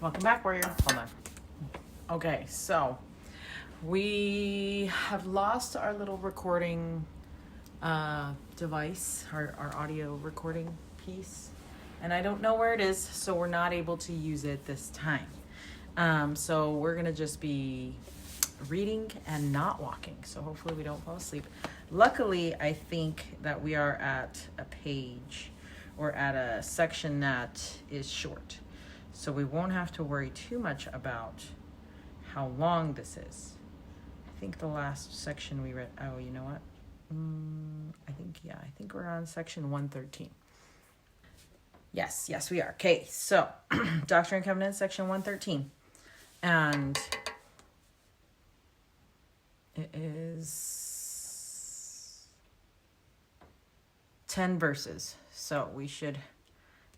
Welcome back, warrior. Hold on. Okay, so we have lost our little recording device, our audio recording piece, and I don't know where it is, so we're not able to use it this time. So we're gonna just be reading and not walking, so hopefully we don't fall asleep. Luckily, I think that we are at a page or at a section that is short, so we won't have to worry too much about how long this is. I think the last section we read, oh, you know what? I think we're on section 113. Yes, we are. Okay, so Doctrine and Covenants, section 113. And it is 10 verses. So we should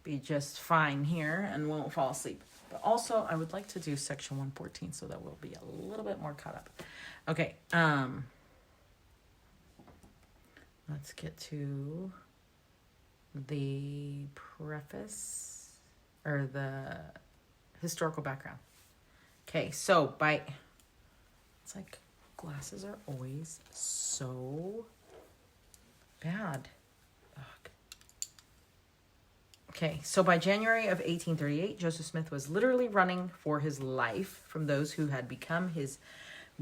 be just fine here and won't fall asleep. But also, I would like to do section 114 so that we'll be a little bit more caught up. Okay, let's get to the preface or the historical background. Okay, so it's like glasses are always so bad. Ugh. Okay, so by January of 1838, Joseph Smith was literally running for his life from those who had become his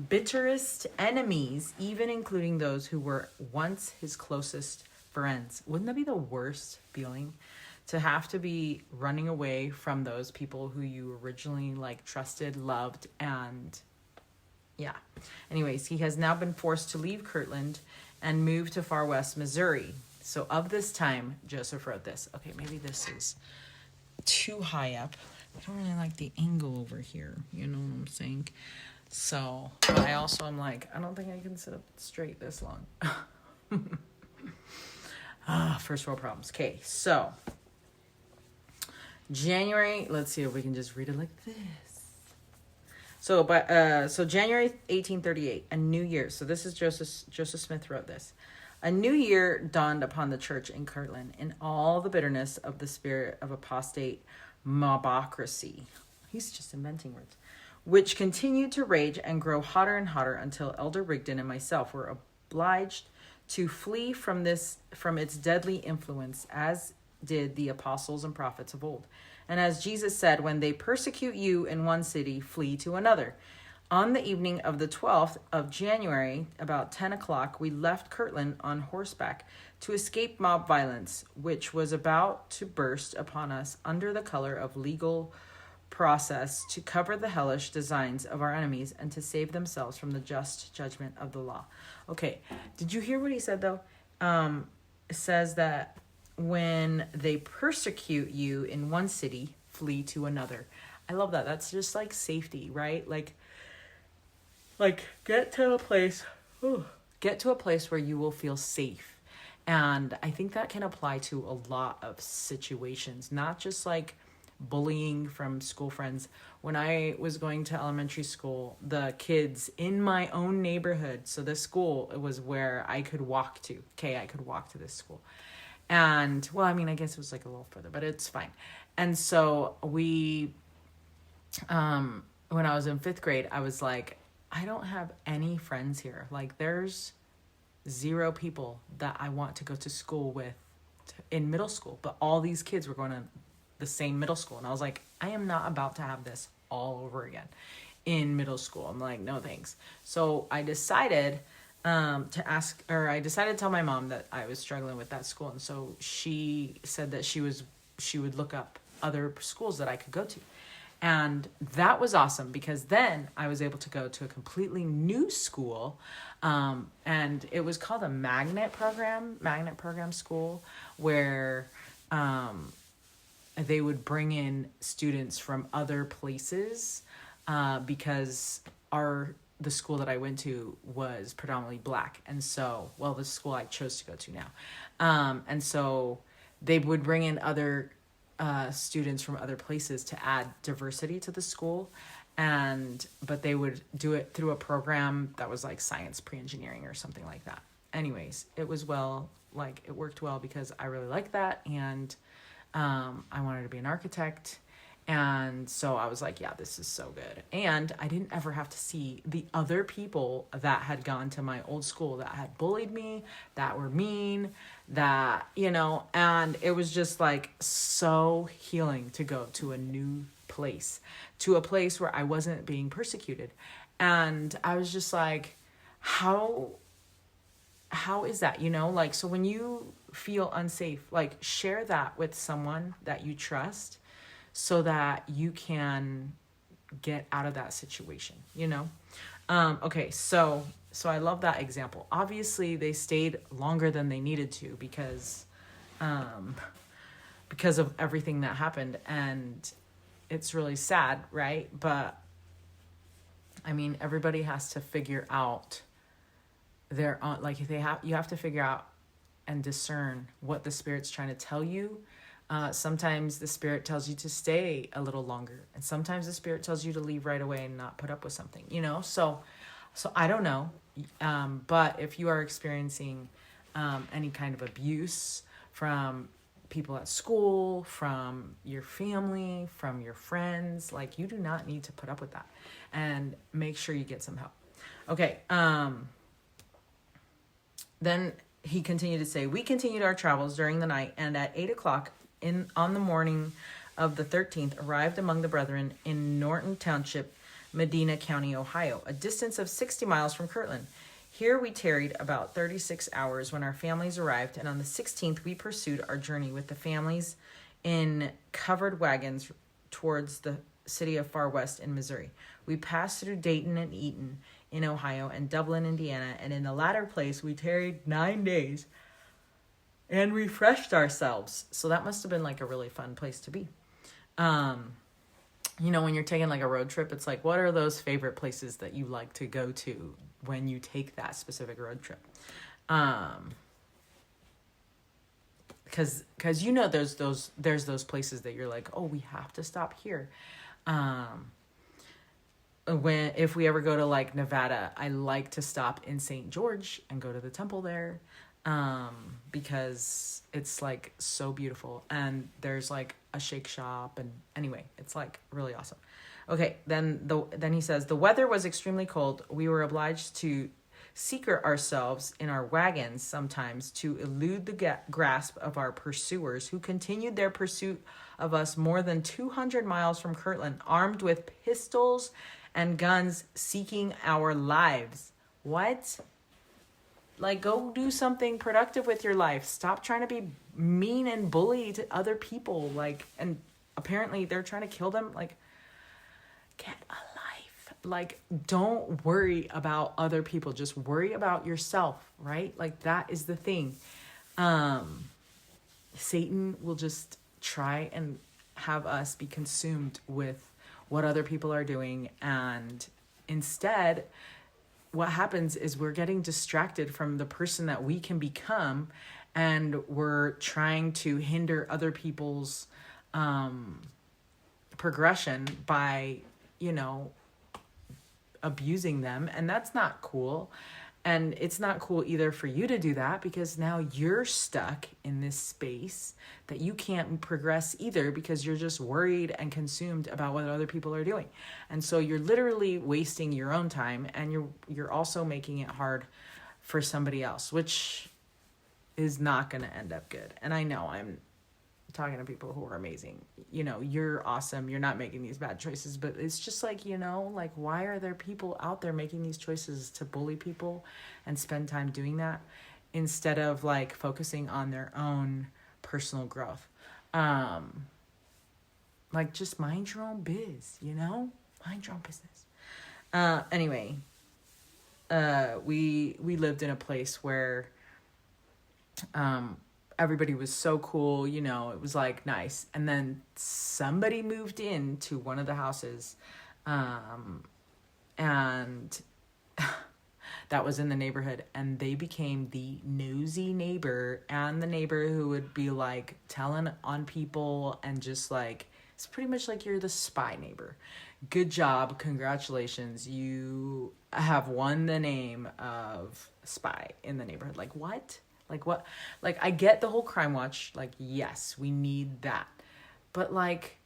bitterest enemies, even including those who were once his closest friends. Wouldn't that be the worst feeling? To have to be running away from those people who you originally trusted, loved, and yeah. Anyways, he has now been forced to leave Kirtland and move to far west Missouri. So of this time, Joseph wrote this. Okay, maybe this is too high up. I don't really like the angle over here. You know what I'm saying? So, but I also am like, I don't think I can sit up straight this long. First world problems. Okay, so January, let's see if we can just read it like this. So January 1838, a new year. So this is Joseph Smith wrote this. A new year dawned upon the church in Kirtland in all the bitterness of the spirit of apostate mobocracy. He's just inventing words. Which continued to rage and grow hotter and hotter until Elder Rigdon and myself were obliged to flee from its deadly influence, as did the apostles and prophets of old. And as Jesus said, when they persecute you in one city, flee to another. On the evening of the 12th of January, about 10 o'clock, we left Kirtland on horseback to escape mob violence, which was about to burst upon us under the color of legal process to cover the hellish designs of our enemies and to save themselves from the just judgment of the law. Okay, did you hear what he said, though? It says that when they persecute you in one city, flee to another. I love that. That's just like safety, right? Like get to a place where you will feel safe. And I think that can apply to a lot of situations, not just like bullying from school friends. When I was going to elementary school, the kids in my own neighborhood, so this school, it was where I could walk to. Okay, I could walk to this school. And, well, I mean, I guess it was like a little further, but it's fine. And so when I was in 5th grade, I was like, I don't have any friends here. Like, there's 0 people that I want to go to school with in middle school. But all these kids were going to the same middle school. And I was like, I am not about to have this all over again in middle school. I'm like, no thanks. So I decided to tell my mom that I was struggling with that school. And so she said that she would look up other schools that I could go to. And that was awesome because then I was able to go to a completely new school. And it was called a magnet program school, where they would bring in students from other places because the school that I went to was predominantly black. And so, well, the school I chose to go to now. And so they would bring in other students from other places to add diversity to the school. But they would do it through a program that was like science pre-engineering or something like that. Anyways, it worked well because I really liked that. And I wanted to be an architect. And so I was like, yeah, this is so good. And I didn't ever have to see the other people that had gone to my old school that had bullied me, that were mean, that, and it was just like so healing to go to a new place, to a place where I wasn't being persecuted. And I was just like, how is that, like, so when you feel unsafe, like share that with someone that you trust so that you can get out of that situation, Okay, so I love that example. Obviously, they stayed longer than they needed to because of everything that happened, and it's really sad, right? But I mean, everybody has to figure out their own, like you have to figure out and discern what the Spirit's trying to tell you. Sometimes the Spirit tells you to stay a little longer, and sometimes the Spirit tells you to leave right away and not put up with something, so I don't know. But if you are experiencing any kind of abuse from people at school, from your family, from your friends, like, you do not need to put up with that, and make sure you get some help. Okay. Then he continued to say, we continued our travels during the night, and at 8:00 on the morning of the 13th, arrived among the brethren in Norton Township, Medina County, Ohio, a distance of 60 miles from Kirtland. Here we tarried about 36 hours when our families arrived, and on the 16th we pursued our journey with the families in covered wagons towards the city of Far West in Missouri. We passed through Dayton and Eaton in Ohio and Dublin, Indiana, and in the latter place we tarried 9 days and refreshed ourselves. So that must have been like a really fun place to be. When you're taking like a road trip, it's like, what are those favorite places that you like to go to when you take that specific road trip? Because there's those places that you're like, oh, we have to stop here. If we ever go to like Nevada, I like to stop in St. George and go to the temple there, because it's like so beautiful, and there's like a shake shop, and anyway, it's like really awesome. Okay, then he says, the weather was extremely cold. We were obliged to secret ourselves in our wagons sometimes to elude the grasp of our pursuers, who continued their pursuit of us more than 200 miles from Kirtland, armed with pistols and guns, seeking our lives. What? Like, go do something productive with your life. Stop trying to be mean and bully to other people. Like, and apparently they're trying to kill them. Like, get a life. Like, don't worry about other people. Just worry about yourself, right? Like, that is the thing. Satan will just try and have us be consumed with what other people are doing, and instead what happens is we're getting distracted from the person that we can become, and we're trying to hinder other people's progression by abusing them, and that's not cool. And it's not cool either for you to do that, because now you're stuck in this space that you can't progress either, because you're just worried and consumed about what other people are doing. And so you're literally wasting your own time, and you're also making it hard for somebody else, which is not going to end up good. And I know I'm talking to people who are amazing. You're awesome. You're not making these bad choices, but it's just like, like, why are there people out there making these choices to bully people and spend time doing that instead of like focusing on their own personal growth? Like, just mind your own biz, mind your own business. Anyway, we lived in a place where, everybody was so cool, it was like nice. And then somebody moved into one of the houses, and that was in the neighborhood, and they became the nosy neighbor, and the neighbor who would be like telling on people, and just like, it's pretty much like you're the spy neighbor. Good job. Congratulations. You have won the name of spy in the neighborhood. Like, what? Like, what? Like, I get the whole crime watch. Like, yes, we need that. But like,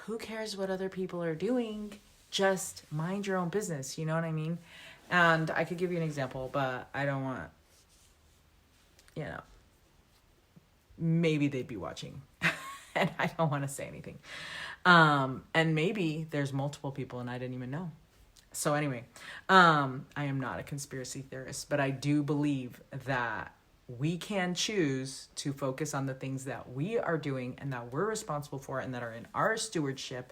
who cares what other people are doing? Just mind your own business. You know what I mean? And I could give you an example, but I don't want, maybe they'd be watching and I don't want to say anything. And maybe there's multiple people and I didn't even know. So anyway, I am not a conspiracy theorist, but I do believe that we can choose to focus on the things that we are doing and that we're responsible for and that are in our stewardship,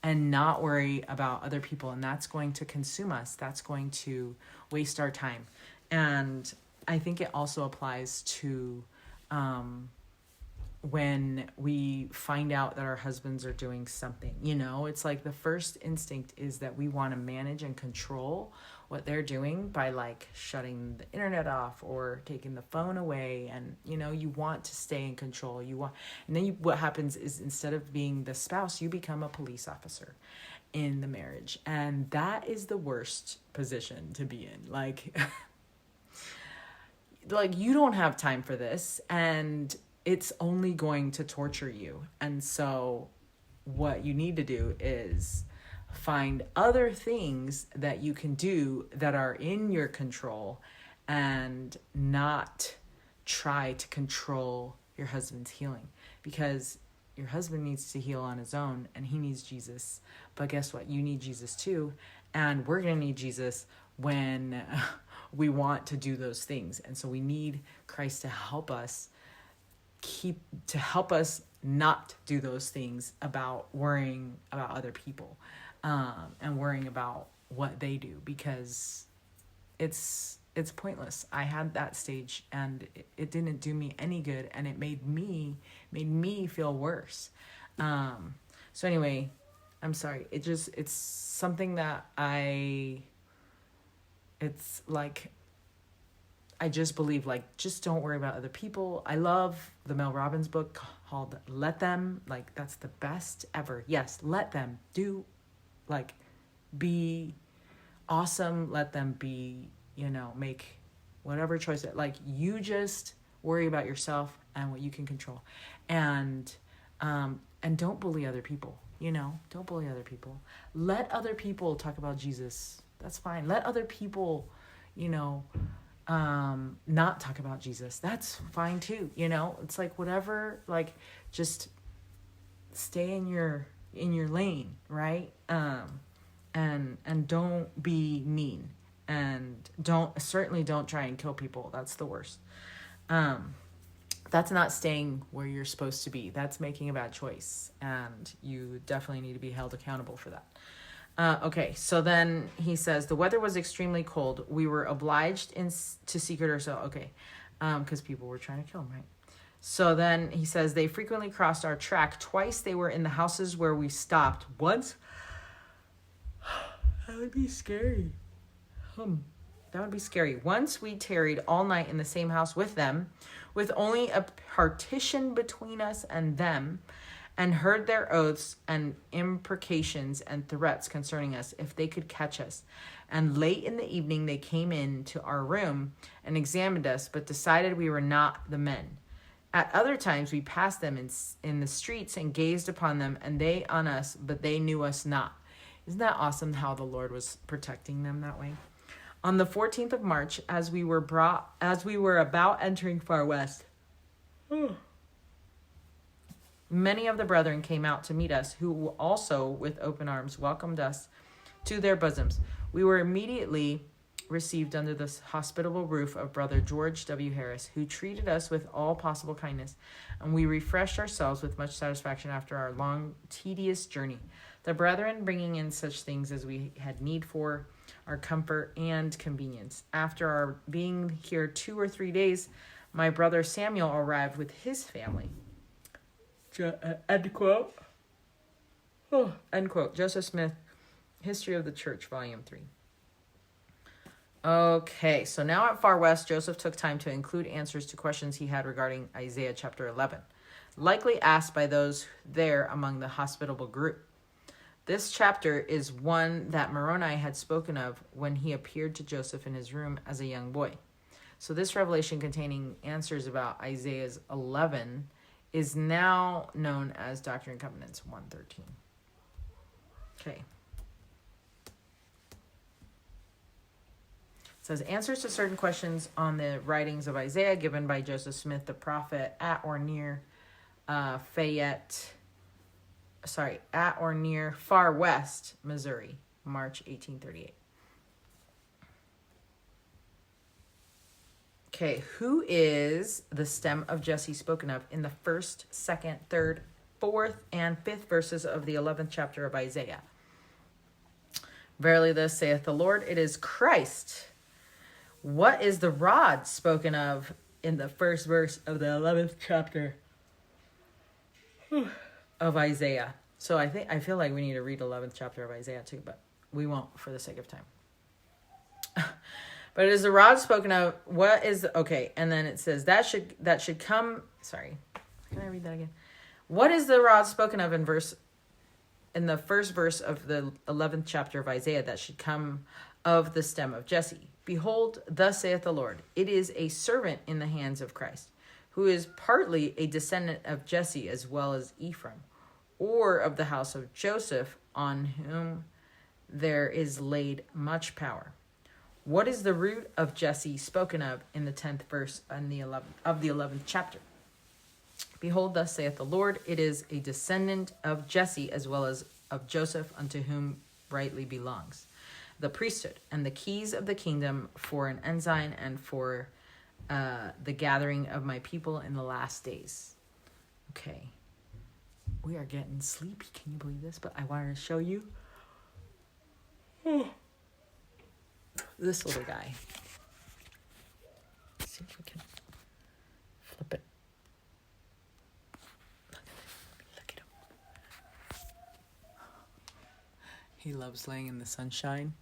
and not worry about other people. And that's going to consume us. That's going to waste our time. And I think it also applies to when we find out that our husbands are doing something. It's like the first instinct is that we want to manage and control what they're doing by like shutting the internet off or taking the phone away. And you want to stay in control. And then what happens is, instead of being the spouse, you become a police officer in the marriage. And that is the worst position to be in. Like you don't have time for this, and it's only going to torture you. And so what you need to do is find other things that you can do that are in your control, and not try to control your husband's healing, because your husband needs to heal on his own and he needs Jesus. But guess what? You need Jesus too. And we're going to need Jesus when we want to do those things. And so we need Christ to help us not do those things about worrying about other people, and worrying about what they do, because it's pointless. I had that stage and it didn't do me any good, and it made me feel worse. So anyway, I'm sorry. It's something that it's like, I just believe, like, just don't worry about other people. I love the Mel Robbins book called Let Them. Like, that's the best ever. Yes, let them do, like, be awesome. Let them be, make whatever choice. Like, you just worry about yourself and what you can control. And don't bully other people, Don't bully other people. Let other people talk about Jesus. That's fine. Let other people, not talk about Jesus. That's fine too. It's like, whatever, like, just stay in your lane, right? And don't be mean, and certainly don't try and kill people. That's the worst. That's not staying where you're supposed to be. That's making a bad choice, and you definitely need to be held accountable for that. Okay, so then he says, the weather was extremely cold. We were obliged to secret ourselves. Okay, because people were trying to kill him, right? So then he says, they frequently crossed our track. Twice they were in the houses where we stopped. Once, that would be scary. That would be scary. Once we tarried all night in the same house with them, with only a partition between us and them, and heard their oaths and imprecations and threats concerning us, if they could catch us. And late in the evening they came in to our room and examined us, but decided we were not the men. At other times we passed them in the streets and gazed upon them, and they on us, but they knew us not. Isn't that awesome how the Lord was protecting them that way? On the 14th of March, as we were about entering Far West, many of the brethren came out to meet us, who also with open arms welcomed us to their bosoms. We were immediately received under the hospitable roof of Brother George W. Harris, who treated us with all possible kindness, and we refreshed ourselves with much satisfaction after our long, tedious journey. The brethren bringing in such things as we had need for our comfort and convenience. After our being here 2 or 3 days, my brother Samuel arrived with his family. End quote. End quote. Joseph Smith, History of the Church, Volume 3. Okay, so now at Far West, Joseph took time to include answers to questions he had regarding Isaiah chapter 11, likely asked by those there among the hospitable group. This chapter is one that Moroni had spoken of when he appeared to Joseph in his room as a young boy. So this revelation containing answers about Isaiah's 11 is now known as Doctrine and Covenants 1:13. Okay. It says answers to certain questions on the writings of Isaiah given by Joseph Smith, the prophet, at or near Far West, Missouri, March 1838. Okay, who is the stem of Jesse spoken of in the 1st, 2nd, 3rd, 4th, and 5th verses of the 11th chapter of Isaiah? Verily thus saith the Lord, it is Christ. What is the rod spoken of in the 1st verse of the 11th chapter of Isaiah? So I feel like we need to read 11th chapter of Isaiah too, but we won't for the sake of time. But it is the rod spoken of. What is okay? And then it says that should come. Sorry, can I read that again? What is the rod spoken of in the 1st verse of the 11th chapter of Isaiah that should come of the stem of Jesse? Behold, thus saith the Lord, it is a servant in the hands of Christ, who is partly a descendant of Jesse as well as Ephraim, or of the house of Joseph, on whom there is laid much power. What is the root of Jesse spoken of in the 10th verse and the 11th chapter? Behold, thus saith the Lord, it is a descendant of Jesse as well as of Joseph, unto whom rightly belongs the priesthood and the keys of the kingdom for an ensign and for the gathering of my people in the last days. Okay. We are getting sleepy. Can you believe this? But I wanted to show you this little guy. Let's see if we can flip it. Look at him. He loves laying in the sunshine.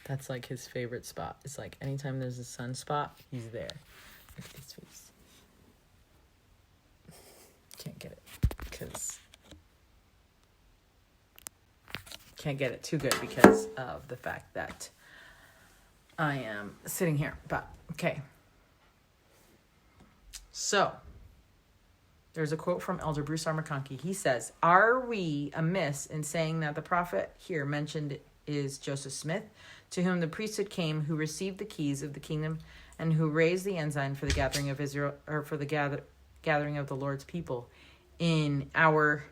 That's like his favorite spot. It's like anytime there's a sunspot, he's there. Look at his face. Can't get it because can't get it too good because of the fact that I am sitting here. But okay. So there's a quote from Elder Bruce R. McConkie. He says, "Are we amiss in saying that the prophet here mentioned is Joseph Smith, to whom the priesthood came, who received the keys of the kingdom, and who raised the ensign for the gathering of Israel, or for the gathering of the Lord's people in our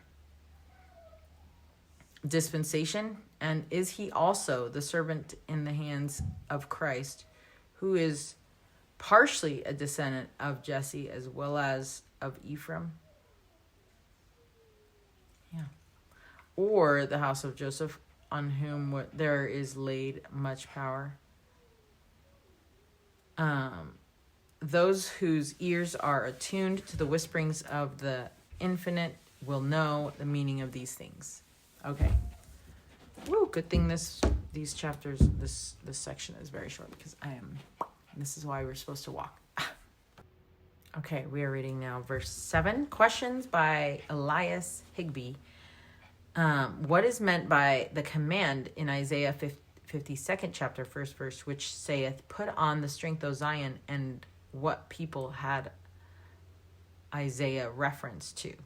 dispensation? And is he also the servant in the hands of Christ, who is partially a descendant of Jesse as well as of Ephraim? Yeah. Or the house of Joseph, on whom there is laid much power? Those whose ears are attuned to the whisperings of the infinite will know the meaning of these things." Okay. Woo, good thing these chapters, this section is very short because this is why we're supposed to walk. Okay, we are reading now verse 7. Questions by Elias Higbee. What is meant by the command in Isaiah 52nd chapter, 1st verse, which saith, "Put on the strength of Zion," and what people had Isaiah reference to?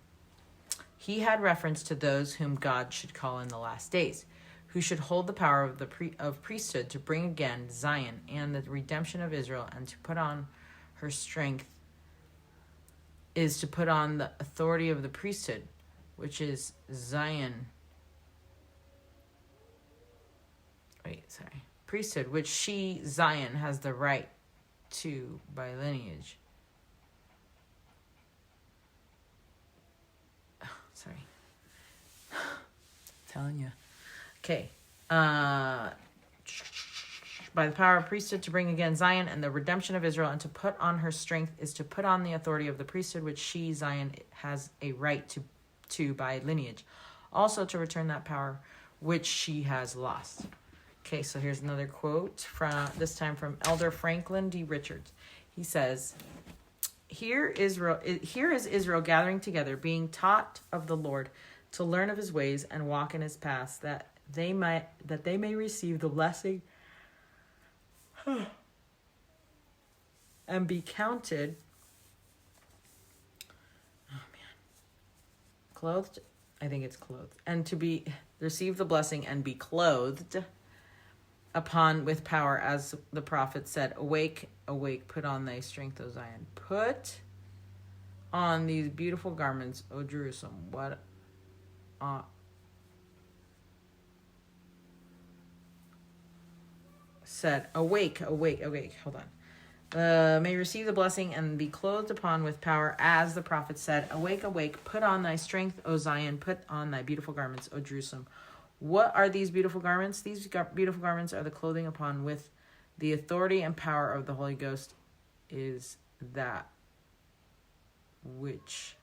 He had reference to those whom God should call in the last days, who should hold the power of the priesthood to bring again Zion and the redemption of Israel, and to put on her strength is to put on the authority of the priesthood, which is Zion. Priesthood, which she, Zion, has the right to by lineage. Telling you. Okay. By the power of priesthood to bring again Zion and the redemption of Israel, and to put on her strength is to put on the authority of the priesthood, which she, Zion, has a right to by lineage. Also to return that power which she has lost. Okay, so here's another quote this time from Elder Franklin D. Richards. He says, Here is Israel gathering together, being taught of the Lord, to learn of his ways and walk in his paths, that they may receive the blessing and be counted clothed I think it's clothed. And to receive the blessing and be clothed upon with power, as the prophet said, awake, awake, put on thy strength, O Zion. Put on these beautiful garments, O Jerusalem. What said, awake, awake, awake. Hold on. May receive the blessing and be clothed upon with power, as the prophet said, awake, awake, put on thy strength, O Zion, put on thy beautiful garments, O Jerusalem. What are these beautiful garments? These beautiful garments are the clothing upon with the authority and power of the Holy Ghost is that which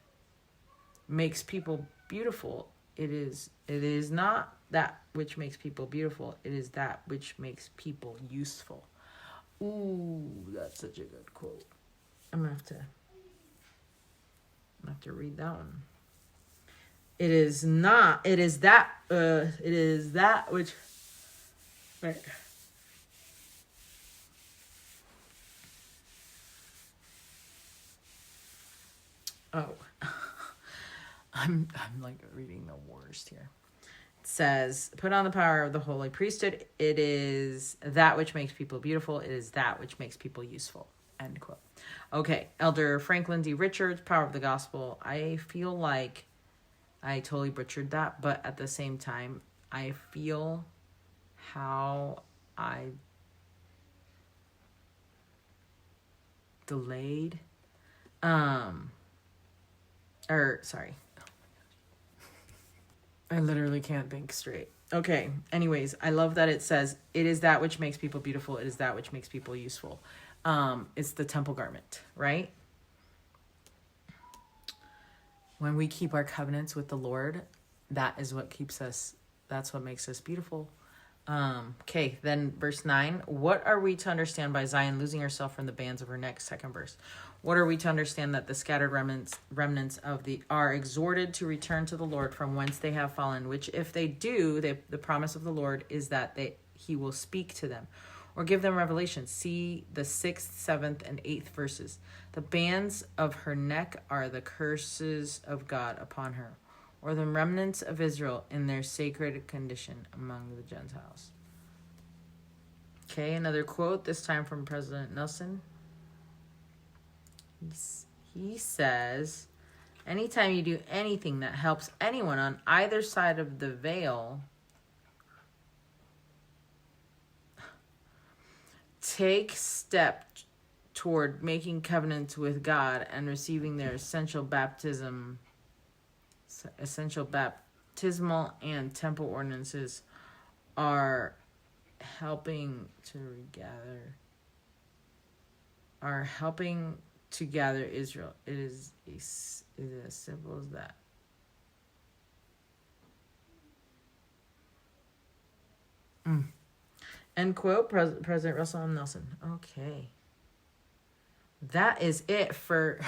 makes people beautiful. It is not that which makes people beautiful. It is that which makes people useful. Ooh, that's such a good quote. I'm gonna have to read that one. It is that which, right. Oh, I'm like reading the worst here. It says, put on the power of the holy priesthood. It is that which makes people beautiful. It is that which makes people useful. End quote. Okay, Elder Franklin D. Richards, Power of the Gospel. I feel like I totally butchered that, but at the same time, I feel how I delayed, sorry. I literally can't think straight. Okay, anyways, I love that it says, it is that which makes people beautiful. It is that which makes people useful. It's the temple garment, right? When we keep our covenants with the Lord, that is what that's what makes us beautiful. Okay, then verse 9. What are we to understand by Zion losing herself from the bands of her neck? Second verse. What are we to understand that the scattered remnants of are exhorted to return to the Lord from whence they have fallen, which if they do, the promise of the Lord is that he will speak to them or give them revelation. See the 6th, 7th, and 8th verses. The bands of her neck are the curses of God upon her, or the remnants of Israel in their sacred condition among the Gentiles. Okay, another quote, this time from President Nelson. He says, anytime you do anything that helps anyone on either side of the veil, take step toward making covenants with God and receiving their essential baptismal and temple ordinances are helping to gather Israel. It is as simple as that. End quote, President Russell M. Nelson. Okay. That is it for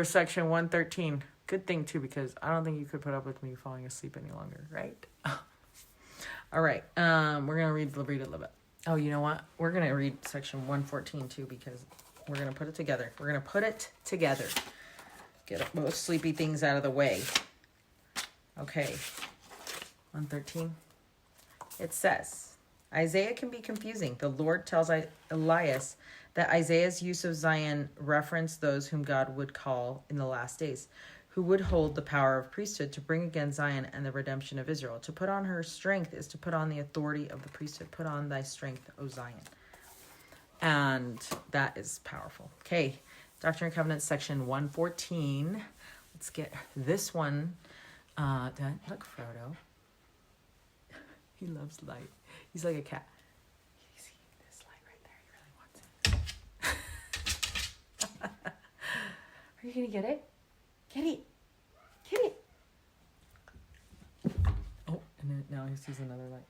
section 113. Good thing too, because I don't think you could put up with me falling asleep any longer, right? All right. We're gonna read it a little bit. Oh, you know what? We're gonna read section 114 too, because we're gonna put it together. Get both sleepy things out of the way. Okay. 113. It says, Isaiah can be confusing. The Lord tells Elias that Isaiah's use of Zion referenced those whom God would call in the last days, who would hold the power of priesthood to bring again Zion and the redemption of Israel. To put on her strength is to put on the authority of the priesthood. Put on thy strength, O Zion. And that is powerful. Okay, Doctrine and Covenants, section 114. Let's get this one done. Look, Frodo. He loves light. He's like a cat. You see this light right there? He really wants it. Are you going to get it? Get it. Get it. Oh, and then now he sees another light.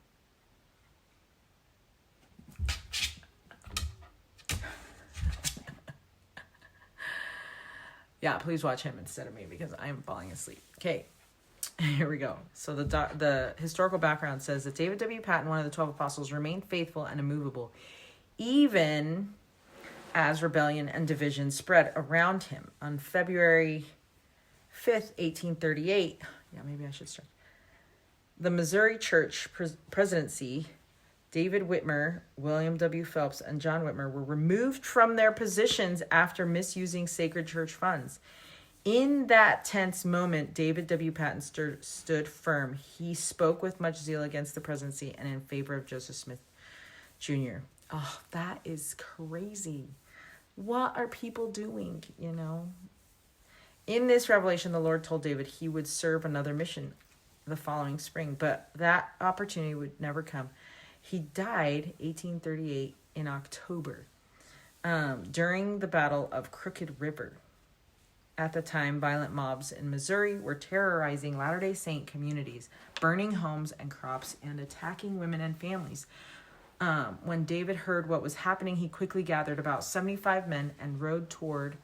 Yeah, please watch him instead of me because I am falling asleep. Okay. Here we go. So the historical background says that David W. Patton, one of the 12 apostles, remained faithful and immovable, even as rebellion and division spread around him. On February 5th, 1838. Yeah, maybe I should start. The Missouri Church presidency, David Whitmer, William W. Phelps, and John Whitmer were removed from their positions after misusing sacred church funds. In that tense moment, David W. Patton stood firm. He spoke with much zeal against the presidency and in favor of Joseph Smith Jr. Oh, that is crazy. What are people doing, In this revelation, the Lord told David he would serve another mission the following spring, but that opportunity would never come. He died 1838 in October during the Battle of Crooked River. At the time, violent mobs in Missouri were terrorizing Latter-day Saint communities, burning homes and crops, and attacking women and families. When David heard what was happening, he quickly gathered about 75 men and rode toward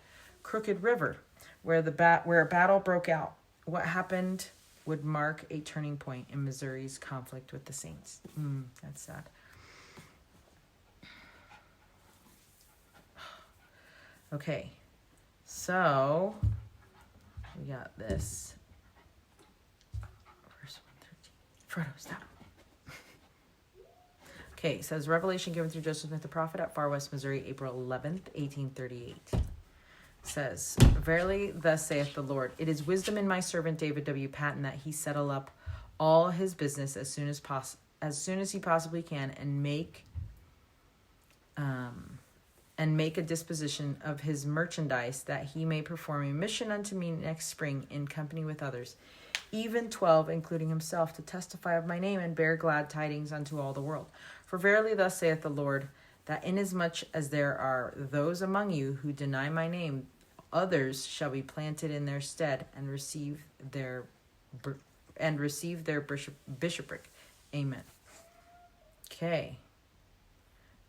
Crooked River, where a battle broke out. What happened would mark a turning point in Missouri's conflict with the Saints. That's sad. Okay, so we got this. Verse 113. Frodo, stop. Okay, it says, Revelation given through Joseph Smith the prophet at Far West, Missouri, April 11th, 1838. It says, Verily, thus saith the Lord, it is wisdom in my servant David W. Patton that he settle up all his business as soon as he possibly can, and make a disposition of his merchandise, that he may perform a mission unto me next spring in company with others, even 12, including himself, to testify of my name and bear glad tidings unto all the world. For verily thus saith the Lord, that inasmuch as there are those among you who deny my name, others shall be planted in their stead and receive their bishopric. Amen. Okay.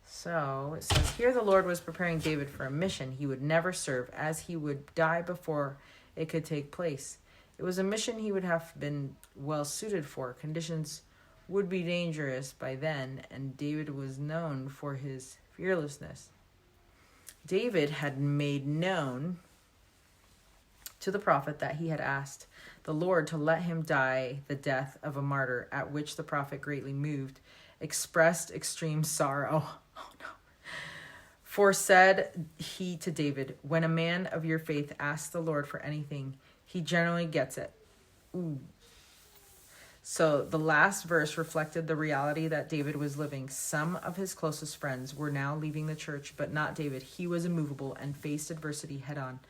So it says, here the Lord was preparing David for a mission he would never serve, as he would die before it could take place. It was a mission he would have been well suited for. Conditions would be dangerous by then, and David was known for his fearlessness. David had made known to the prophet that he had asked the Lord to let him die the death of a martyr, at which the prophet, greatly moved, expressed extreme sorrow. Oh no. For said he to David, when a man of your faith asks the Lord for anything, he generally gets it. Ooh. So the last verse reflected the reality that David was living. Some of his closest friends were now leaving the church, but not David. He was immovable and faced adversity head on.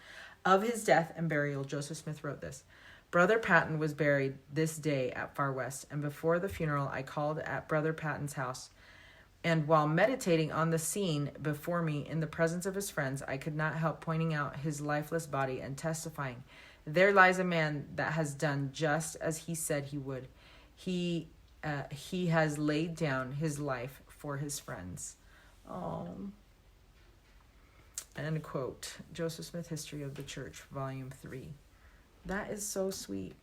Of his death and burial, Joseph Smith wrote this. Brother Patton was buried this day at Far West, and before the funeral I called at Brother Patton's house. And while meditating on the scene before me in the presence of his friends, I could not help pointing out his lifeless body and testifying, there lies a man that has done just as he said he would. He has laid down his life for his friends. Oh. End quote. Joseph Smith, History of the Church, Volume 3. That is so sweet.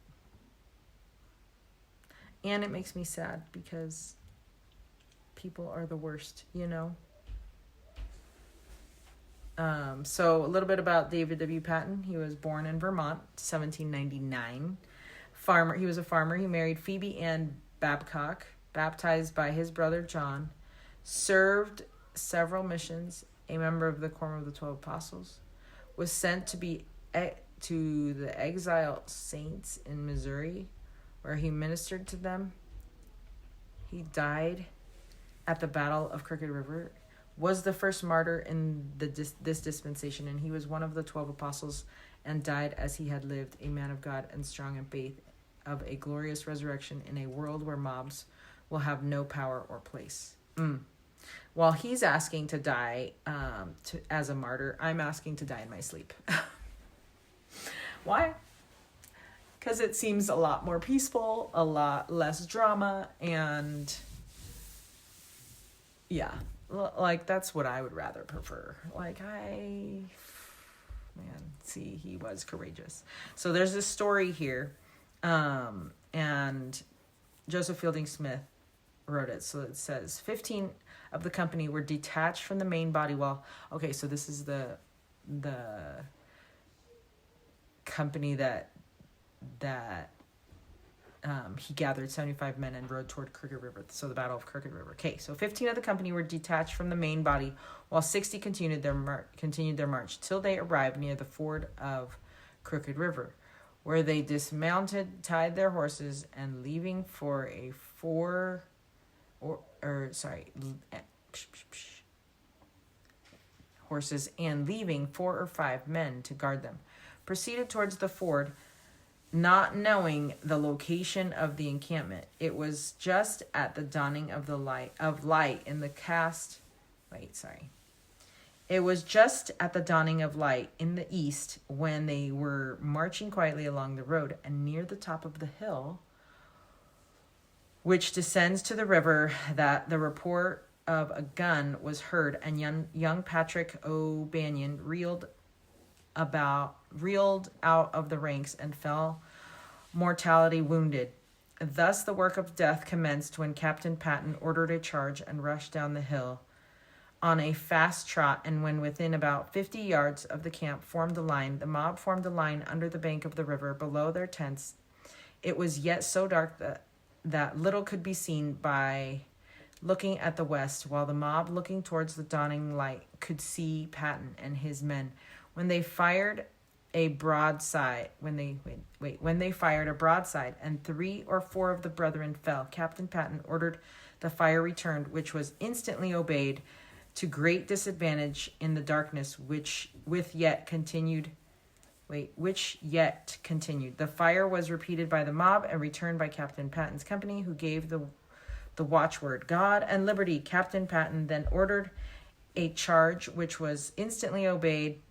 And it makes me sad because people are the worst, So a little bit about David W. Patton. He was born in Vermont, 1799. He was a farmer. He married Phoebe Ann Babcock, baptized by his brother John, served several missions, a member of the Quorum of the 12 Apostles, was sent to the exiled saints in Missouri, where he ministered to them. He died at the Battle of Crooked River, was the first martyr in this dispensation, and he was one of the 12 apostles and died as he had lived, a man of God and strong in faith, of a glorious resurrection in a world where mobs will have no power or place. While he's asking to die as a martyr, I'm asking to die in my sleep. Why? Because it seems a lot more peaceful, a lot less drama, and yeah, like that's what I would rather prefer. He was courageous. So there's this story here, and Joseph Fielding Smith wrote it. So it says 15 of the company were detached from the main body while, so this is the company that he gathered 75 men and rode toward Crooked River. So the Battle of Crooked River. Okay, so 15 of the company were detached from the main body, while 60 continued their march till they arrived near the ford of Crooked River, where they dismounted, tied their horses, and leaving four or five men to guard them, proceeded towards the ford, not knowing the location of the encampment. It was just at the dawning of light in the east when they were marching quietly along the road, and near the top of the hill which descends to the river, that the report of a gun was heard, and young Patrick O'Banion reeled out of the ranks and fell mortally wounded. Thus the work of death commenced when Captain Patton ordered a charge and rushed down the hill on a fast trot, and when within about 50 yards of the camp the mob formed a line under the bank of the river below their tents. It was yet so dark that little could be seen by looking at the west, while the mob, looking towards the dawning light, could see Patton and his men. When they fired a broadside, and 3 or 4 of the brethren fell, Captain Patton ordered the fire returned, which was instantly obeyed, to great disadvantage in the darkness, which yet continued. The fire was repeated by the mob and returned by Captain Patton's company, who gave the watchword, God and liberty. Captain Patton then ordered a charge, which was instantly obeyed.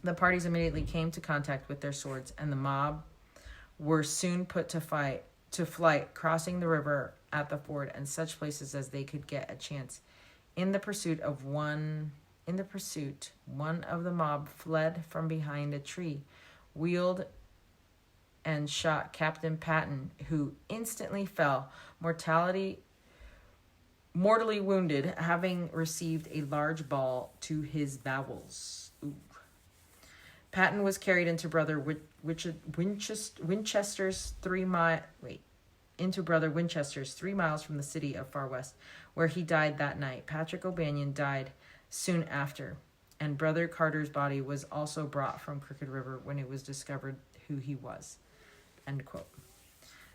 The parties immediately came to contact with their swords, and the mob were soon put to flight, crossing the river at the ford and such places as they could get a chance. In the pursuit, one of the mob fled from behind a tree, wheeled, and shot Captain Patton, who instantly fell, mortally wounded, having received a large ball to his bowels. Ooh. Patton was carried into Brother Winchester's 3 miles from the city of Far West, where he died that night. Patrick O'Banion died soon after, and Brother Carter's body was also brought from Crooked River when it was discovered who he was. End quote.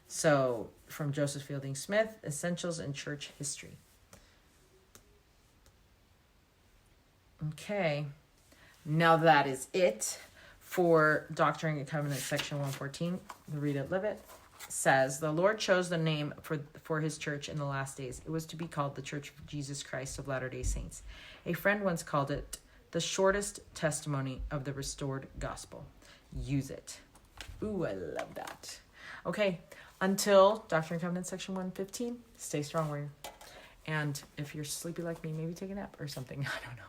So, from Joseph Fielding Smith, Essentials in Church History. Okay, now that is it for Doctrine and Covenants, section 114. Read it, live it. Says, the Lord chose the name for his church in the last days. It was to be called the Church of Jesus Christ of Latter-day Saints. A friend once called it the shortest testimony of the restored gospel. Use it. Ooh, I love that. Okay, until Doctrine and Covenants, section 115, stay strong, warrior. And if you're sleepy like me, maybe take a nap or something. I don't know.